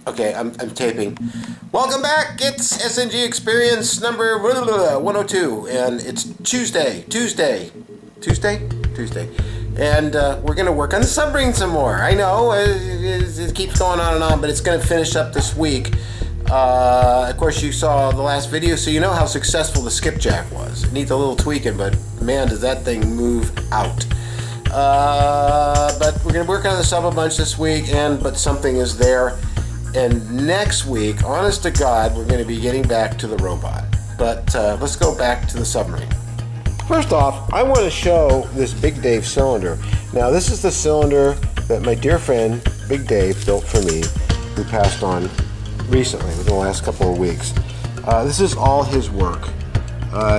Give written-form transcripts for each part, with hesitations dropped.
Okay, I'm taping. Welcome back. It's SNG Experience number 102, and it's Tuesday. And we're going to work on the submarine some more. I know, it keeps going on and on, but it's going to finish up this week. Of course, you saw the last video, so you know how successful the skipjack was. It needs a little tweaking, but man, does that thing move out. But we're going to work on the sub a bunch this week, but something is there. And next week, honest to God, we're going to be getting back to the robot. But let's go back to the submarine. First off, I want to show this Big Dave cylinder. Now, this is the cylinder that my dear friend Big Dave built for me, who passed on recently, within the last couple of weeks. This is all his work.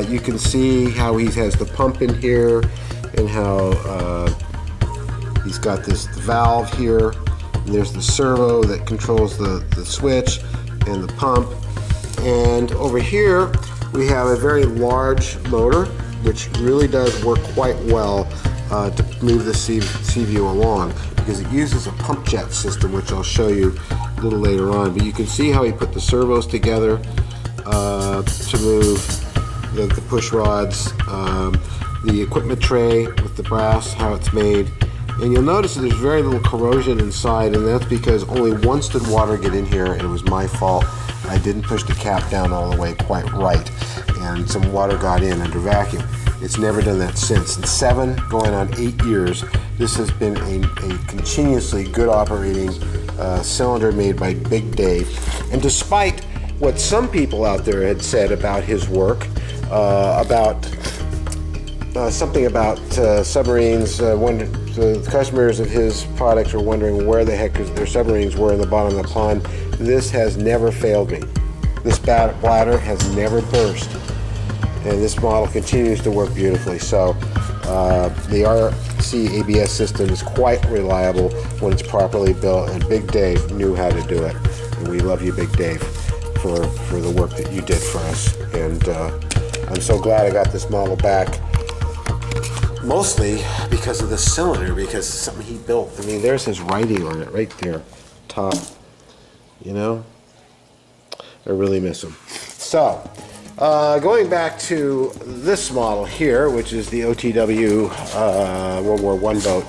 You can see how he has the pump in here, and how he's got this valve here. And there's the servo that controls the switch and the pump. And over here we have a very large motor, which really does work quite well to move the Seaview along, because it uses a pump jet system, which I'll show you a little later on. But you can see how he put the servos together to move the push rods, the equipment tray with the brass, how it's made. And you'll notice that there's very little corrosion inside, and that's because only once did water get in here, and it was my fault. I didn't push the cap down all the way quite right, and some water got in under vacuum. It's never done that since. In 7, going on 8 years, this has been a continuously good operating cylinder made by Big Dave. And despite what some people out there had said about his work, something about submarines, the customers of his products are wondering where the heck their submarines were in the bottom of the pond. This has never failed me. This bladder has never burst, and this model continues to work beautifully. So the RC ABS system is quite reliable when it's properly built, and Big Dave knew how to do it. And we love you, Big Dave, for the work that you did for us. And I'm so glad I got this model back. Mostly because of the cylinder, because it's something he built. I mean, there's his writing on it right there, top. You know, I really miss him. So, going back to this model here, which is the OTW World War I boat.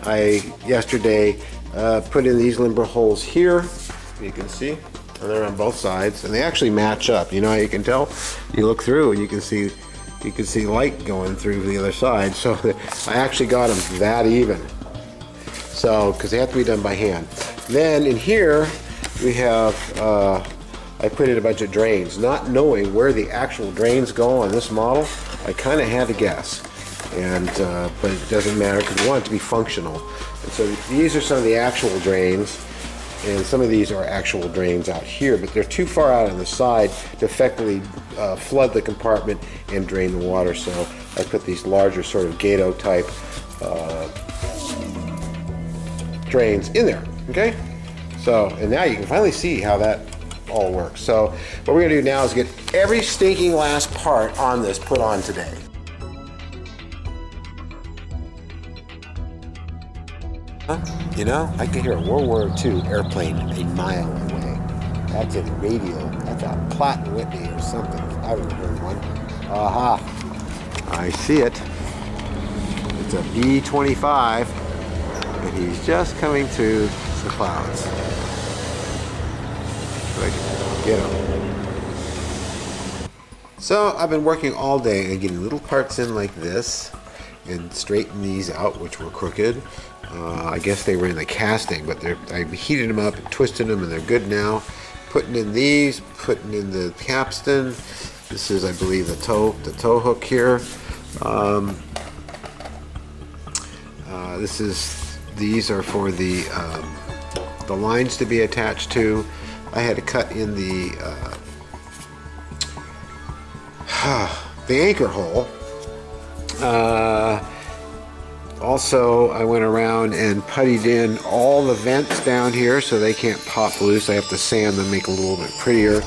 I yesterday put in these limber holes here. You can see, and they're on both sides, and they actually match up. You know how you can tell? You look through, and you can see light going through the other side. So I actually got them that even. So, because they have to be done by hand. Then in here we have, I put in a bunch of drains, not knowing where the actual drains go on this model. I kind of had to guess, and but it doesn't matter because we want it to be functional. And so these are some of the actual drains. And some of these are actual drains out here, but they're too far out on the side to effectively flood the compartment and drain the water. So I put these larger sort of Gato type drains in there. Okay? So, and now you can finally see how that all works. So what we're going to do now is get every stinking last part on this put on today. You know, I can hear a World War II airplane a mile away. That's a radio. That's a Platt & Whitney or something. I've never heard one. Aha. I see it. It's a B-25, and he's just coming through the clouds. So I can get him. So I've been working all day and getting little parts in like this and straighten these out, which were crooked. I guess they were in the casting, but I heated them up and twisted them, and they're good now. Putting in these, putting in the capstan. This is, I believe, the tow hook here. These are for the lines to be attached to. I had to cut in the anchor hole. Also, I went around and puttied in all the vents down here so they can't pop loose. I have to sand them, make them a little bit prettier.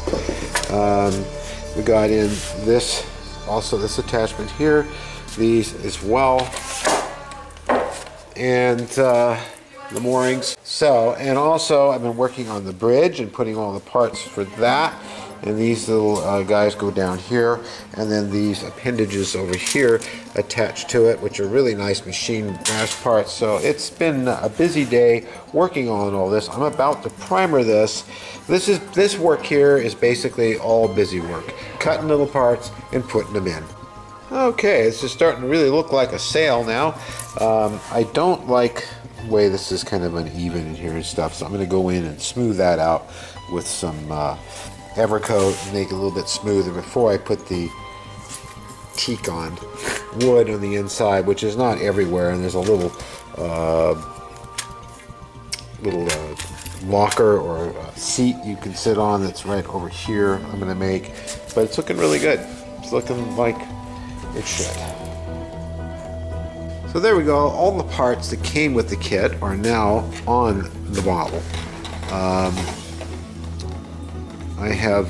We got in this, also this attachment here, these as well. And the moorings. So, and also I've been working on the bridge and putting all the parts for that. And these little guys go down here, and then these appendages over here attached to it, which are really nice machine brass parts. So it's been a busy day working on all this. I'm about to primer this. This work here is basically all busy work, cutting little parts and putting them in. Okay, it's just starting to really look like a sail now. I don't like the way this is kind of uneven in here and stuff, so I'm going to go in and smooth that out with some Evercoat and make it a little bit smoother before I put the teak on wood on the inside, which is not everywhere, and there's a little locker or a seat you can sit on that's right over here. I'm going to make, but it's looking really good. It's looking like it should. So there we go. All the parts that came with the kit are now on the model. I have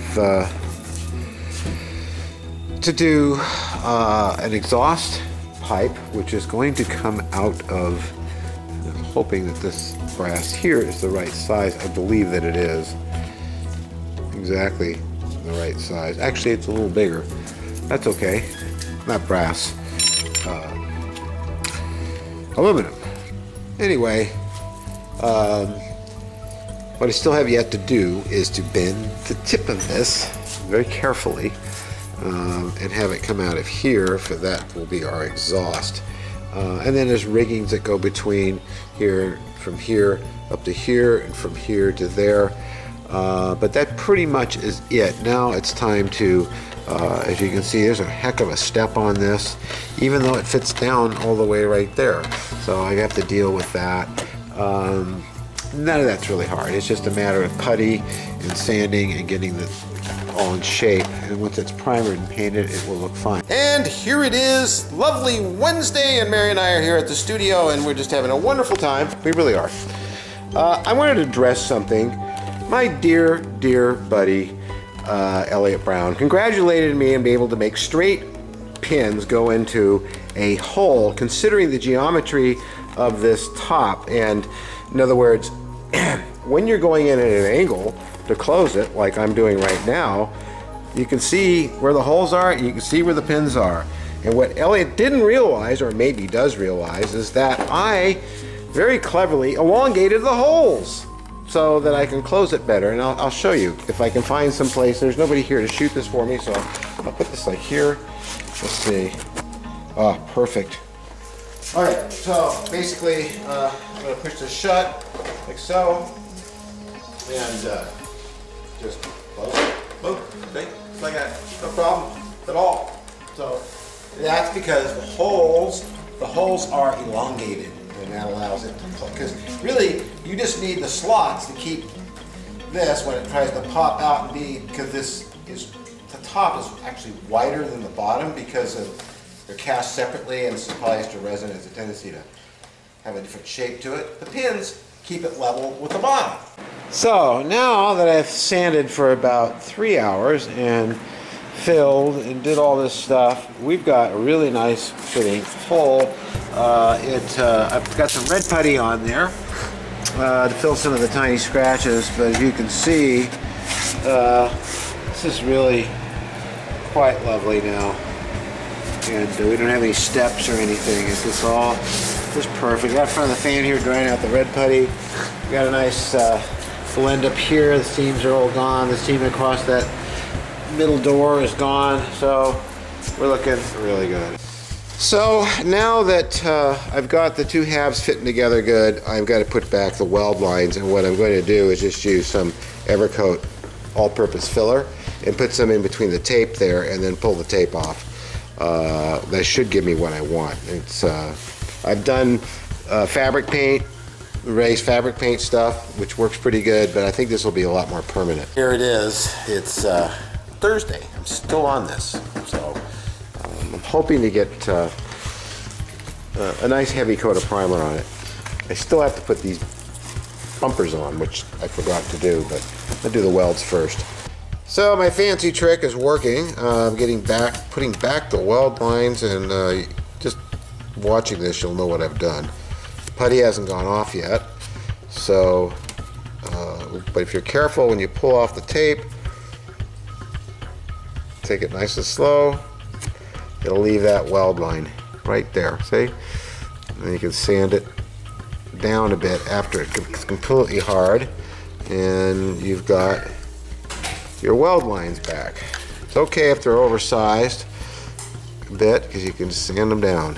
to do an exhaust pipe, which is going to come out of, I'm hoping that this brass here is the right size. I believe that it is exactly the right size. Actually, it's a little bigger. That's okay. Not brass. Aluminum. Anyway, what I still have yet to do is to bend the tip of this very carefully and have it come out of here, for that will be our exhaust. And then there's riggings that go between here, from here up to here, and from here to there. But that pretty much is it. Now it's time to, as you can see, there's a heck of a step on this, even though it fits down all the way right there. So I have to deal with that. None of that's really hard. It's just a matter of putty and sanding and getting it all in shape. And once it's primered and painted, it will look fine. And here it is, lovely Wednesday, and Mary and I are here at the studio, and we're just having a wonderful time. We really are. I wanted to address something. My dear, dear buddy, Elliot Brown, congratulated me on being able to make straight pins go into a hole, considering the geometry of this top. And in other words, when you're going in at an angle to close it, like I'm doing right now, you can see where the holes are, and you can see where the pins are. And what Elliot didn't realize, or maybe does realize, is that I very cleverly elongated the holes so that I can close it better. And I'll show you if I can find some place. There's nobody here to shoot this for me, so I'll put this like here. Let's see. Oh, perfect. All right, so basically, I'm going to push this shut, like so, and just close it. Boom, see? Just like that. No problem at all. So that's because the holes are elongated, and that allows it to close. Because really, you just need the slots to keep this when it tries to pop out and be, because the top is actually wider than the bottom because they're cast separately, and this polyester resin has a tendency to have a different shape to it. The pins keep it level with the bottom. So now that I've sanded for about 3 hours and filled and did all this stuff, we've got a really nice fitting hole. I've got some red putty on there to fill some of the tiny scratches, but as you can see, this is really quite lovely now. And we don't have any steps or anything. It's just all just perfect. Got in front of the fan here drying out the red putty. We got a nice blend up here. The seams are all gone. The seam across that middle door is gone. So we're looking really good. So now that I've got the two halves fitting together good, I've got to put back the weld lines. And what I'm going to do is just use some Evercoat all-purpose filler and put some in between the tape there, and then pull the tape off. That should give me what I want. It's I've done fabric paint, raised fabric paint stuff, which works pretty good, but I think this will be a lot more permanent. Here it is. It's Thursday. I'm still on this, so I'm hoping to get a nice heavy coat of primer on it. I still have to put these bumpers on, which I forgot to do, but I'll do the welds first. So my fancy trick is working. I'm putting back the weld lines, and just watching this, you'll know what I've done. The putty hasn't gone off yet. So, but if you're careful when you pull off the tape, take it nice and slow, it'll leave that weld line right there, see? And you can sand it down a bit after it gets completely hard, and you've got your weld lines back. It's okay if they're oversized a bit, because you can sand them down,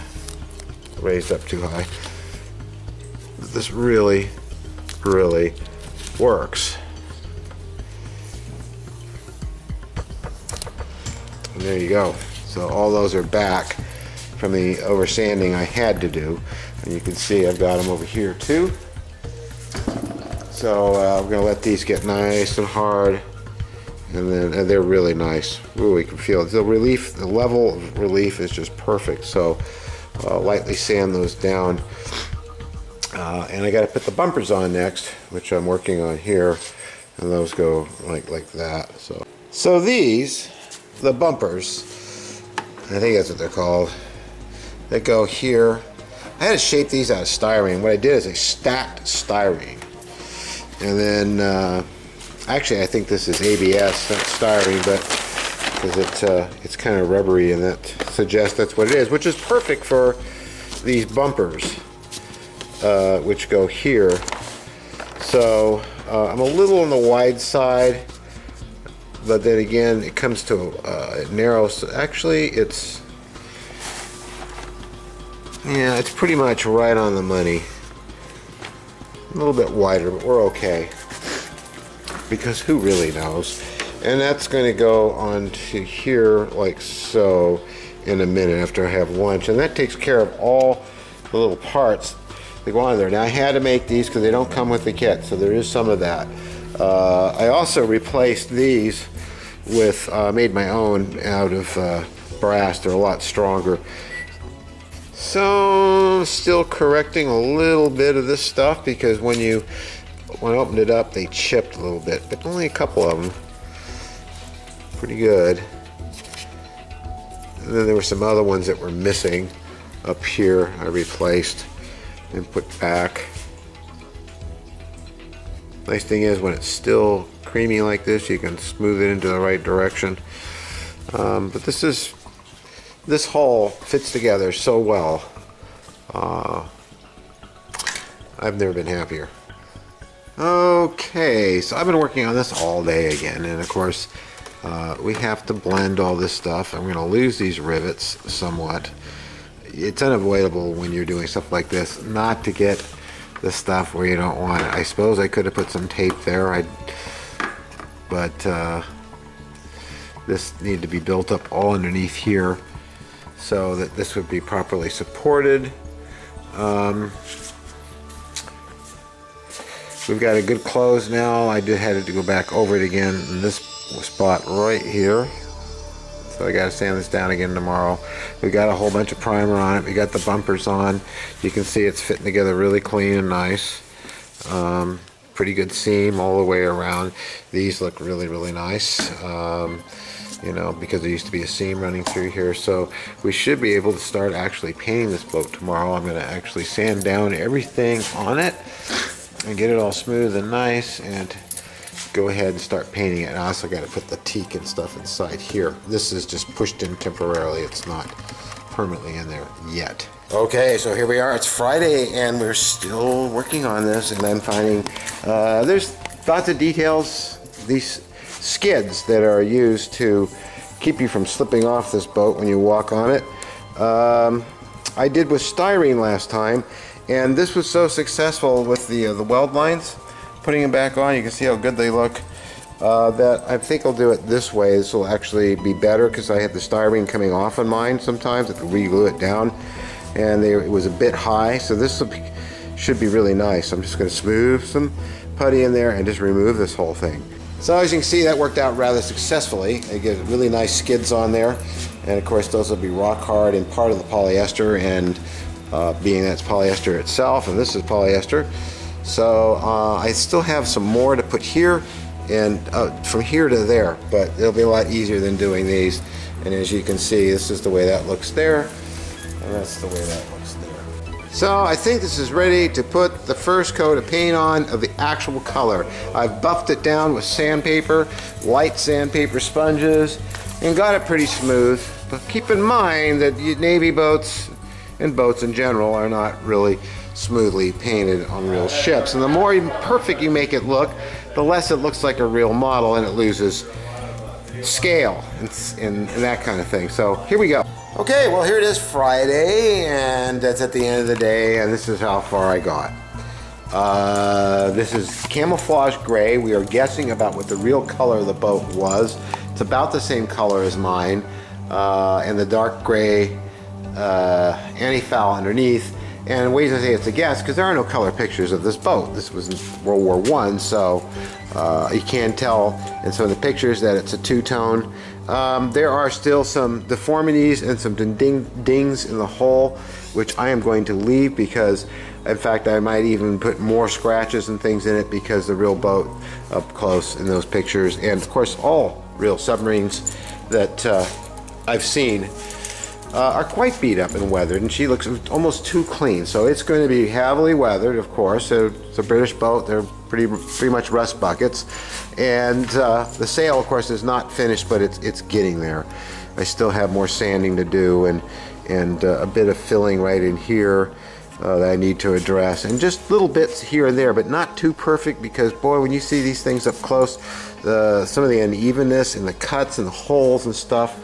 raised up too high. This really works. And there you go. So all those are back from the oversanding I had to do, and you can see I've got them over here too. So I'm going to let these get nice and hard, and then they're really nice. Ooh, we can feel it. The relief, the level of relief is just perfect. So lightly sand those down, and I got to put the bumpers on next, which I'm working on here, and those go like that. So these, the bumpers, I think that's what they're called, that go here. I had to shape these out of styrene. What I did is I stacked styrene, and then actually I think this is ABS, not styrene, but because it's kind of rubbery, and that suggests that's what it is, which is perfect for these bumpers, which go here. So I'm a little on the wide side, but then again it comes to narrow. So actually it's pretty much right on the money. A little bit wider, but we're okay, because who really knows? And that's going to go on to here like so in a minute after I have lunch, and that takes care of all the little parts that go on there. Now I had to make these because they don't come with the kit, so there is some of that. I also replaced these with made my own out of brass. They're a lot stronger. So still correcting a little bit of this stuff, because when I opened it up they chipped a little bit, but only a couple of them. Pretty good. And then there were some other ones that were missing up here. I replaced and put back. Nice thing is when it's still creamy like this, you can smooth it into the right direction. But this hull fits together so well. I've never been happier. Okay, so I've been working on this all day again, and of course we have to blend all this stuff. I'm going to lose these rivets somewhat. It's unavoidable when you're doing stuff like this not to get the stuff where you don't want it. I suppose I could have put some tape there, but this needed to be built up all underneath here so that this would be properly supported. We've got a good close now. I had to go back over it again in this spot right here. So I got to sand this down again tomorrow. We got a whole bunch of primer on it. We got the bumpers on. You can see it's fitting together really clean and nice. Pretty good seam all the way around. These look really nice. You know, because there used to be a seam running through here. So we should be able to start actually painting this boat tomorrow. I'm going to actually sand down everything on it and get it all smooth and nice, and go ahead and start painting it. And I also got to put the teak and stuff inside here. This is just pushed in temporarily. It's not permanently in there yet. Okay, so here we are. It's Friday and we're still working on this, and I'm finding there's lots of details. These skids that are used to keep you from slipping off this boat when you walk on it. I did with styrene last time, and this was so successful with the weld lines. Putting them back on, you can see how good they look. That I think I'll do it this way. This will actually be better because I had the styrene coming off on mine sometimes. I could re-glue it down, and it was a bit high, so this should be really nice. I'm just going to smooth some putty in there and just remove this whole thing. So as you can see, that worked out rather successfully. I get really nice skids on there, and of course those will be rock hard and part of the polyester, and being that's polyester itself, and this is polyester. So I still have some more to put here and from here to there, but it'll be a lot easier than doing these. And as you can see, this is the way that looks there. And that's the way that looks there. So I think this is ready to put the first coat of paint on of the actual color. I've buffed it down with sandpaper, light sandpaper sponges, and got it pretty smooth. But keep in mind that Navy boats and boats in general are not really smoothly painted on real ships. And the more perfect you make it look, the less it looks like a real model and it loses scale and that kind of thing. So here we go. Okay, well here it is, Friday, and that's at the end of the day, and this is how far I got. This is camouflage gray. We are guessing about what the real color of the boat was. It's about the same color as mine, and the dark gray anti-foul underneath. And the ways I say it's a guess, because there are no color pictures of this boat. This was in World War I, so you can tell in some of the pictures that it's a two-tone. There are still some deformities and some dings in the hull, which I am going to leave because, in fact, I might even put more scratches and things in it because the real boat up close in those pictures, and of course all real submarines that I've seen, are quite beat up and weathered, and she looks almost too clean. So it's going to be heavily weathered, of course. It's a British boat. They're pretty much rust buckets, and the sail, of course, is not finished, but it's getting there. I still have more sanding to do, and a bit of filling right in here that I need to address, and just little bits here and there, but not too perfect, because boy, when you see these things up close, some of the unevenness and the cuts and the holes and stuff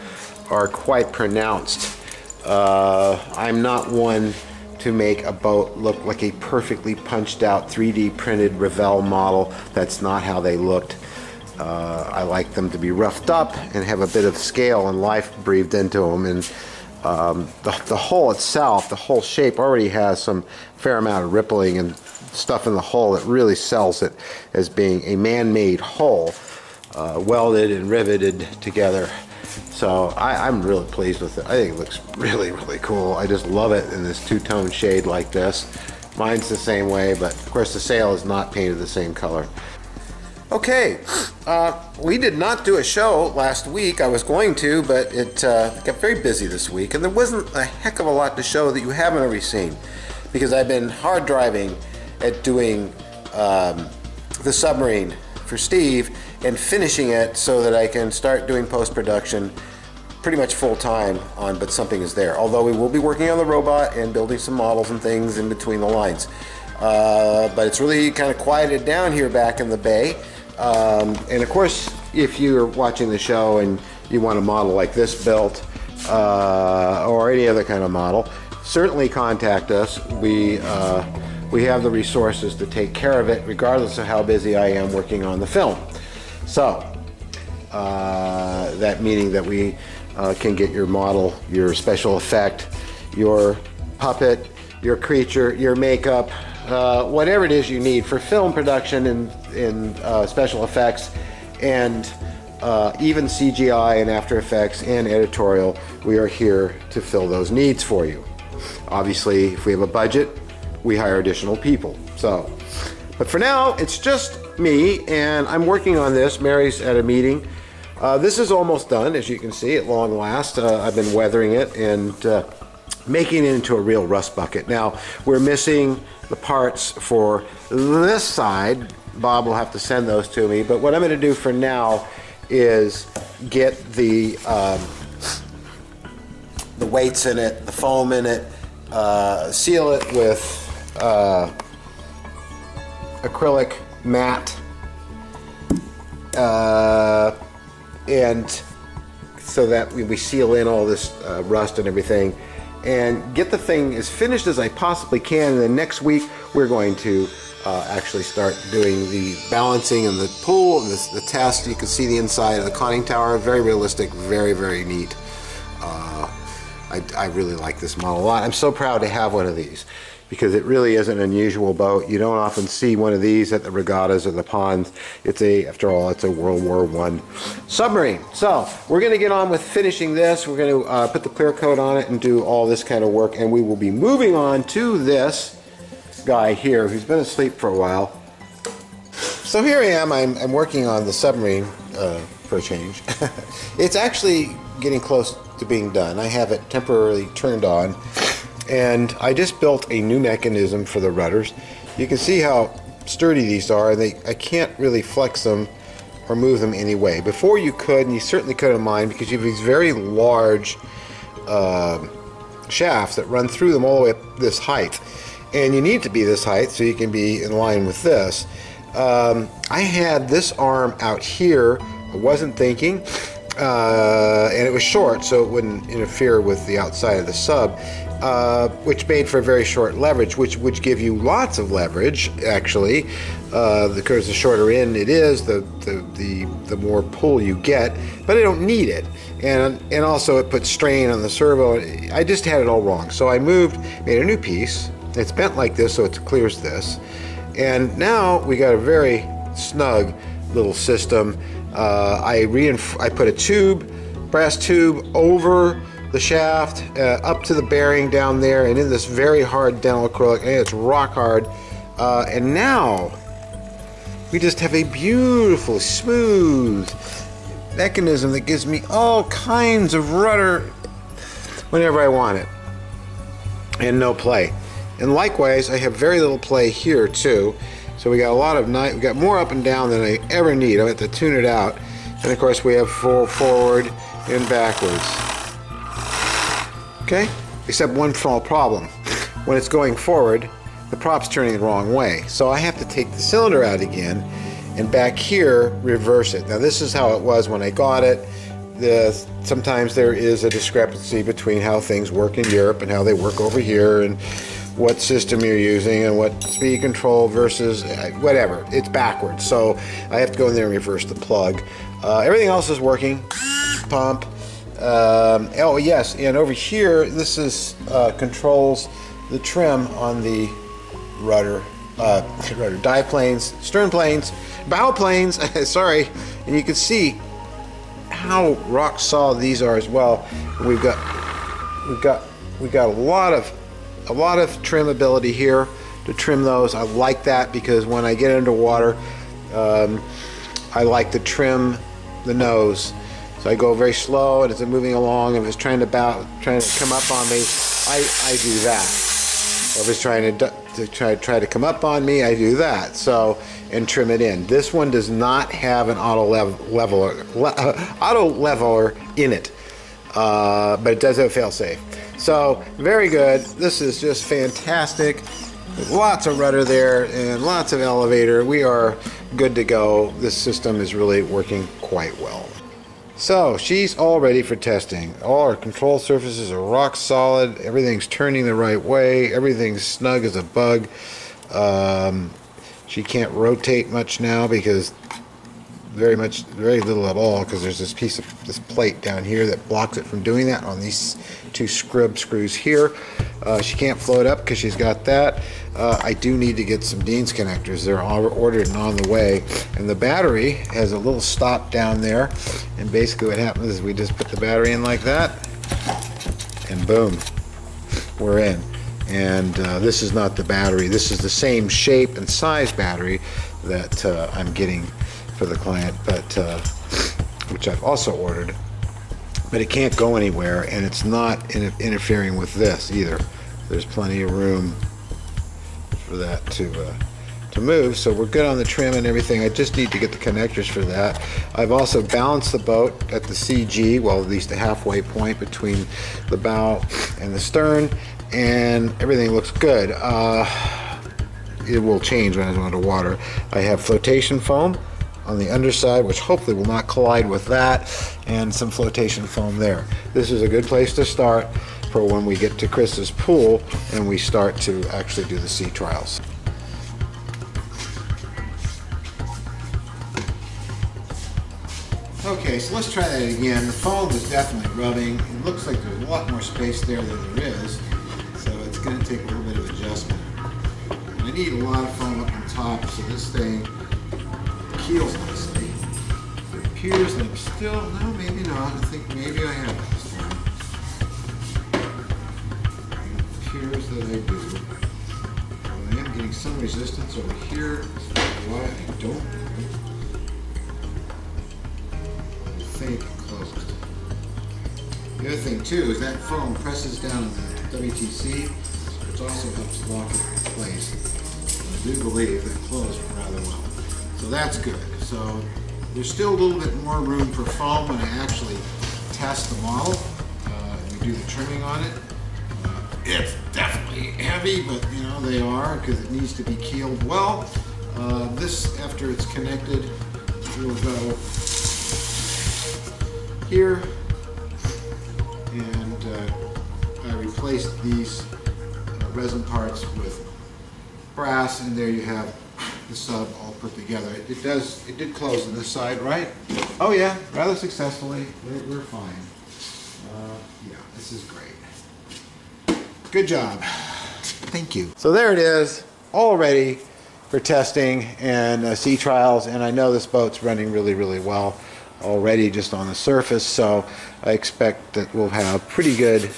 are quite pronounced. I'm not one to make a boat look like a perfectly punched out 3D printed Revell model. That's not how they looked. I like them to be roughed up and have a bit of scale and life breathed into them, and the hull itself, the whole shape already has some fair amount of rippling and stuff in the hull that really sells it as being a man-made hull, welded and riveted together. So I'm really pleased with it. I think it looks really, really cool. I just love it in this two-tone shade like this. Mine's the same way, but of course the sail is not painted the same color. Okay, we did not do a show last week. I was going to, but it got very busy this week, and there wasn't a heck of a lot to show that you haven't already seen, because I've been hard driving at doing the Submarine for Steve and finishing it so that I can start doing post-production pretty much full-time on But Something Is There. Although we will be working on the robot and building some models and things in between the lines. But it's really kind of quieted down here back in the bay. And of course, if you're watching the show and you want a model like this built, or any other kind of model, certainly contact us. We have the resources to take care of it, regardless of how busy I am working on the film. So, that meaning that we can get your model, your special effect, your puppet, your creature, your makeup, whatever it is you need for film production and special effects, and even CGI and After Effects and editorial. We are here to fill those needs for you. Obviously, if we have a budget, we hire additional people. So, but for now, it's just me, and I'm working on this. Mary's at a meeting. This is almost done, as you can see, at long last. I've been weathering it and making it into a real rust bucket. Now, we're missing the parts for this side. Bob will have to send those to me, but what I'm going to do for now is get the weights in it, the foam in it, seal it with acrylic matte, and so that we seal in all this rust and everything, and get the thing as finished as I possibly can. And then next week we're going to actually start doing the balancing and the pool and the test. You can see the inside of the conning tower. Very realistic, very, very neat. I really like this model a lot. I'm so proud to have one of these, because it really is an unusual boat. You don't often see one of these at the regattas or the ponds. After all, it's a World War I submarine. So we're going to get on with finishing this. We're going to put the clear coat on it and do all this kind of work, and we will be moving on to this guy here who's been asleep for a while. So here I am. I'm working on the Submarine for a change. It's actually getting close to being done. I have it temporarily turned on, And I just built a new mechanism for the rudders. You can see how sturdy these are, and I can't really flex them or move them any way. Before you could, and you certainly could in mine, because you have these very large shafts that run through them all the way up this height. And you need to be this height so you can be in line with this. I had this arm out here. I wasn't thinking, and it was short, so it wouldn't interfere with the outside of the sub, which made for very short leverage, which give you lots of leverage, actually, because the shorter end it is, the more pull you get, but I don't need it. And also it puts strain on the servo. I just had it all wrong. So I made a new piece. It's bent like this, so it clears this. And now we got a very snug little system. I put a brass tube over the shaft, up to the bearing down there, and in this very hard dental acrylic, and it's rock hard. And now we just have a beautiful, smooth mechanism that gives me all kinds of rudder whenever I want it, and no play. And likewise, I have very little play here too. So we got a lot of we got more up and down than I ever need. I have to tune it out. And of course, we have forward and backwards. Okay, except one small problem. When it's going forward, the prop's turning the wrong way. So I have to take the cylinder out again, and back here, reverse it. Now this is how it was when I got it. Sometimes there is a discrepancy between how things work in Europe and how they work over here, and what system you're using and what speed control versus whatever. It's backwards. So I have to go in there and reverse the plug. Everything else is working. Pump. Oh yes, and over here, this is controls the trim on the rudder dive planes, stern planes, bow planes. Sorry, and you can see how rock solid these are as well. We've got a lot of trim ability here to trim those. I like that because when I get underwater, I like to trim the nose. So I go very slow, and as I'm moving along, if it's trying to come up on me, I do that. Or if it's trying to come up on me, I do that. So, and trim it in. This one does not have an auto leveler in it, but it does have fail-safe. So very good. This is just fantastic. Lots of rudder there and lots of elevator. We are good to go. This system is really working quite well. So she's all ready for testing. All our control surfaces are rock solid. Everything's turning the right way. Everything's snug as a bug. She can't rotate much now because very little at all, because there's this plate down here that blocks it from doing that on these two screws here. She can't float up because she's got that. I do need to get some Dean's connectors. They're all ordered and on the way. And the battery has a little stop down there, and basically what happens is we just put the battery in like that, and boom, we're in. And this is not the battery. This is the same shape and size battery that I'm getting for the client, but which I've also ordered, but it can't go anywhere, and it's not interfering with this either. There's plenty of room for that to move, so we're good on the trim and everything. I just need to get the connectors for that. I've also balanced the boat at the CG, well, at least the halfway point between the bow and the stern, and everything looks good. It will change when I go underwater. I have flotation foam on the underside, which hopefully will not collide with that, and some flotation foam there. This is a good place to start for when we get to Chris's pool and we start to actually do the sea trials. Okay, so let's try that again. The foam is definitely rubbing. It looks like there's a lot more space there than there is, so it's going to take a little bit of adjustment. I need a lot of foam up on top, so this thing keels nicely. It appears that I'm still, no, maybe not. I think maybe I have it this time. It appears that I do. Well, I am getting some resistance over here. Why I don't know. I think it closed. The other thing too is that foam presses down on the WTC, which also helps lock it in place. I do believe it closed rather well. So that's good. So there's still a little bit more room for foam when I actually test the model. We do the trimming on it. It's definitely heavy, but you know they are because it needs to be keeled well. This, after it's connected, will go here, and I replaced these resin parts with brass, and there you have the sub all put together. It did close on this side, right? Oh yeah, rather successfully. We're fine. Yeah, this is great. Good job. Thank you. So there it is, all ready for testing and sea trials, and I know this boat's running really well already just on the surface, so I expect that we'll have pretty good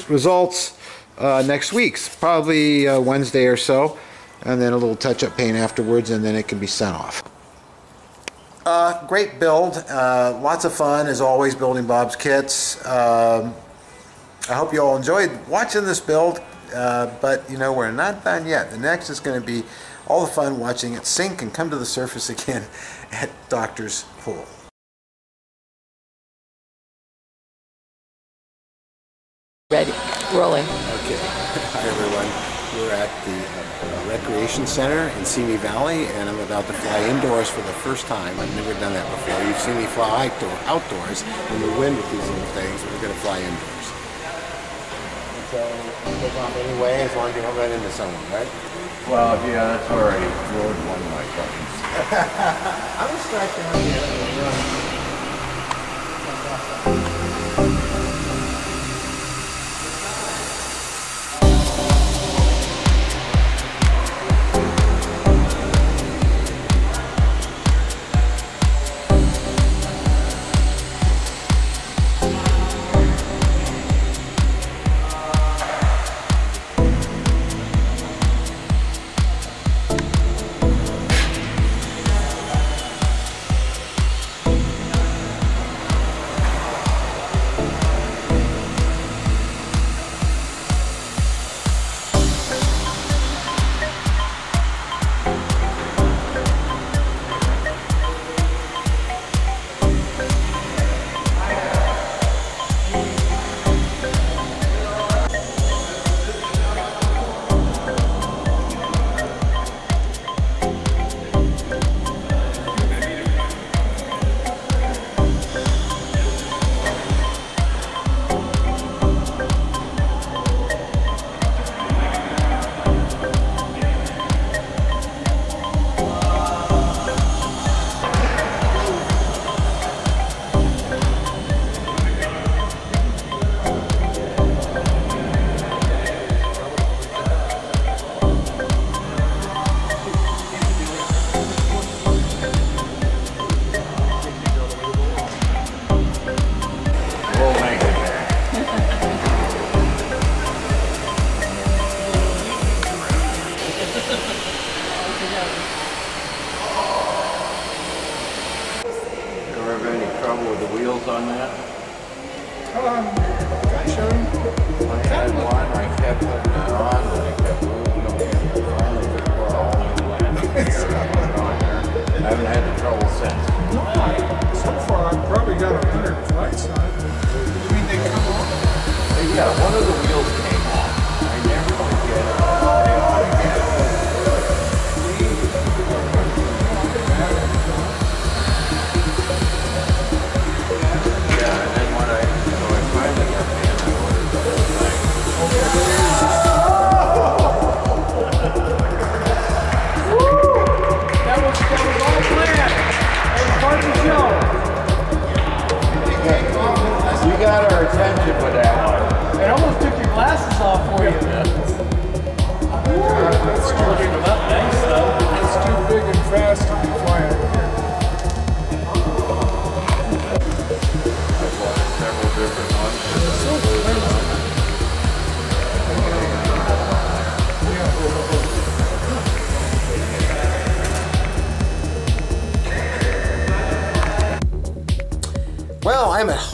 results next week, probably Wednesday or so, and then a little touch-up paint afterwards, and then it can be sent off. Great build, lots of fun as always building Bob's kits. I hope you all enjoyed watching this build, but you know, we're not done yet. The next is going to be all the fun watching it sink and come to the surface again at Doctor's Pool. Ready, rolling. Okay, hi everyone. We're at the Recreation Center in Simi Valley, and I'm about to fly indoors for the first time. I've never done that before. You've seen me fly outdoors in the wind with these little things. We're going to fly indoors. So, take off anyway, as long as you don't run into someone, right? Well, yeah, that's already ruined one of my buttons. I'm going to start down here.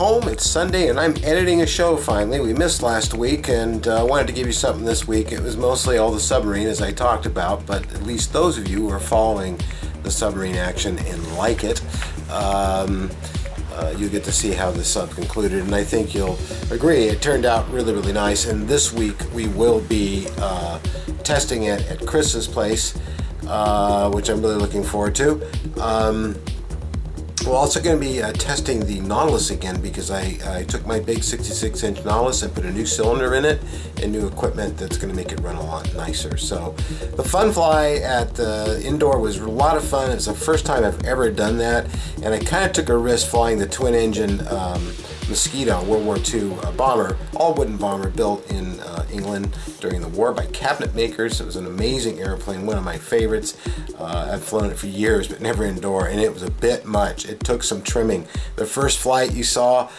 home. It's Sunday and I'm editing a show finally. We missed last week and I wanted to give you something this week. It was mostly all the Submarine as I talked about, but at least those of you who are following the Submarine action and like it, you'll get to see how the sub concluded, and I think you'll agree it turned out really, really nice. And this week we will be testing it at Chris's place, which I'm really looking forward to. We're also going to be testing the Nautilus again, because I took my big 66-inch Nautilus and put a new cylinder in it and new equipment that's going to make it run a lot nicer. So the fun fly at the indoor was a lot of fun. It's the first time I've ever done that, and I kind of took a risk flying the twin-engine Mosquito, World War II bomber, all wooden bomber, built in England during the war by cabinet makers. It was an amazing airplane, one of my favorites. I've flown it for years, but never indoor, and it was a bit much. It took some trimming. The first flight you saw,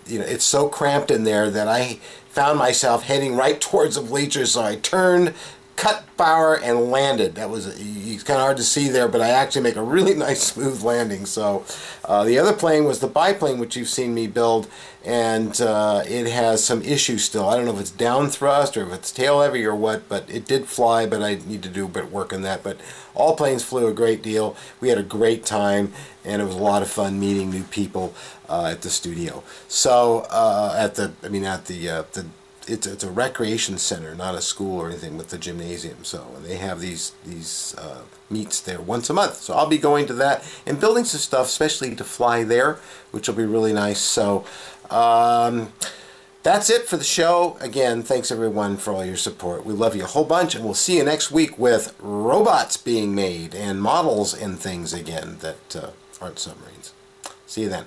it's so cramped in there that I found myself heading right towards the bleachers, so I turned, cut power, and landed. That was, it's kind of hard to see there, but I actually make a really nice smooth landing. So the other plane was the biplane, which you've seen me build, and it has some issues still. I don't know if it's down thrust or if it's tail heavy or what, but it did fly, but I need to do a bit of work on that. But all planes flew a great deal. We had a great time, and it was a lot of fun meeting new people at the studio. So it's a recreation center, not a school or anything, with the gymnasium. So they have these meets there once a month. So I'll be going to that and building some stuff, especially to fly there, which will be really nice. So that's it for the show. Again, thanks everyone for all your support. We love you a whole bunch, and we'll see you next week with robots being made and models and things again that aren't submarines. See you then.